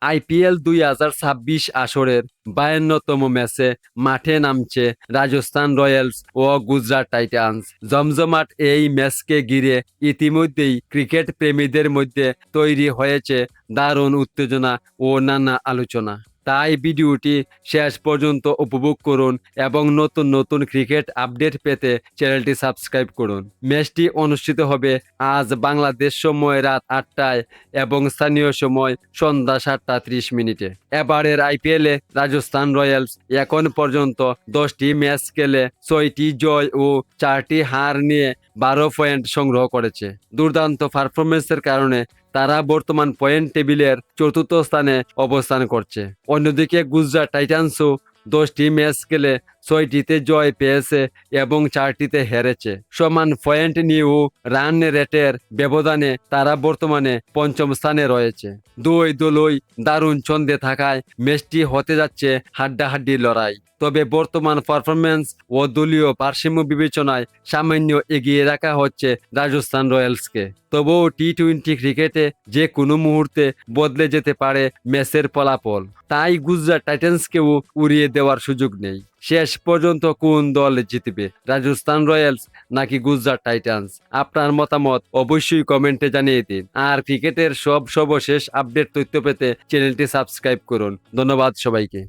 IPL 2026 আসরের 52তম ম্যাচে মাঠে নামছে রাজস্থান রয়্যালস ও গুজরাট টাইটান্স। জমজমাট এই ম্যাচকে ঘিরে ইতিমধ্যেই ক্রিকেট প্রেমীদের মধ্যে তৈরি হয়েছে দারুণ উত্তেজনা ও নানা আলোচনা। তাই ভিডিওটি শেষ পর্যন্ত উপভোগ করুন এবং নতুন নতুন ক্রিকেট আপডেট পেতে চ্যানেলটি সাবস্ক্রাইব করুন। ম্যাচটি অনুষ্ঠিত হবে আজ বাংলাদেশ সময় রাত 8টায় এবং স্থানীয় সময় সন্ধ্যা 7টা 30 মিনিটে। এবারের আইপিএলে রাজস্থান রয়্যালস এখন পর্যন্ত 10টি ম্যাচ খেলে 6টি জয় ও 4টি হার নিয়ে 12 পয়েন্ট সংগ্রহ করেছে। দুর্দান্ত পারফরমেন্সের কারণে তারা বর্তমান পয়েন্ট টেবিলের চতুর্থ স্থানে অবস্থান করছে। অন্যদিকে গুজরাট টাইটান্সও 10টি ম্যাচ খেলে 6টিতে জয় পেয়েছে এবং 4টিতে হেরেছে। সমান পয়েন্ট নিয়েও রান রেটের ব্যবধানে তারা বর্তমানে পঞ্চম স্থানে রয়েছে। দুই দলই দারুণ ছন্দে থাকায় ম্যাচটি হতে যাচ্ছে হাড্ডাহাড্ডি লড়াই। তবে বর্তমান পারফরমেন্স ও দলীয় ভারসাম্য বিবেচনায় সামান্য এগিয়ে রাখা হচ্ছে রাজস্থান রয়্যালসকে। তবুও টি-20 ক্রিকেটে যে কোনো মুহূর্তে বদলে যেতে পারে ম্যাচের ফলাফল। তাই গুজরাট টাইটান্সকেও উড়িয়ে দেওয়ার সুযোগ নেই। শেষ পর্যন্ত কোন দল জিতবে, রাজস্থান রয়্যালস নাকি গুজরাট টাইটান্স? আপনার মতামত অবশ্যই কমেন্টে জানিয়ে দিন। আর ক্রিকেটের সর্বশেষ আপডেট তথ্য পেতে চ্যানেলটি সাবস্ক্রাইব করুন। ধন্যবাদ সবাইকে।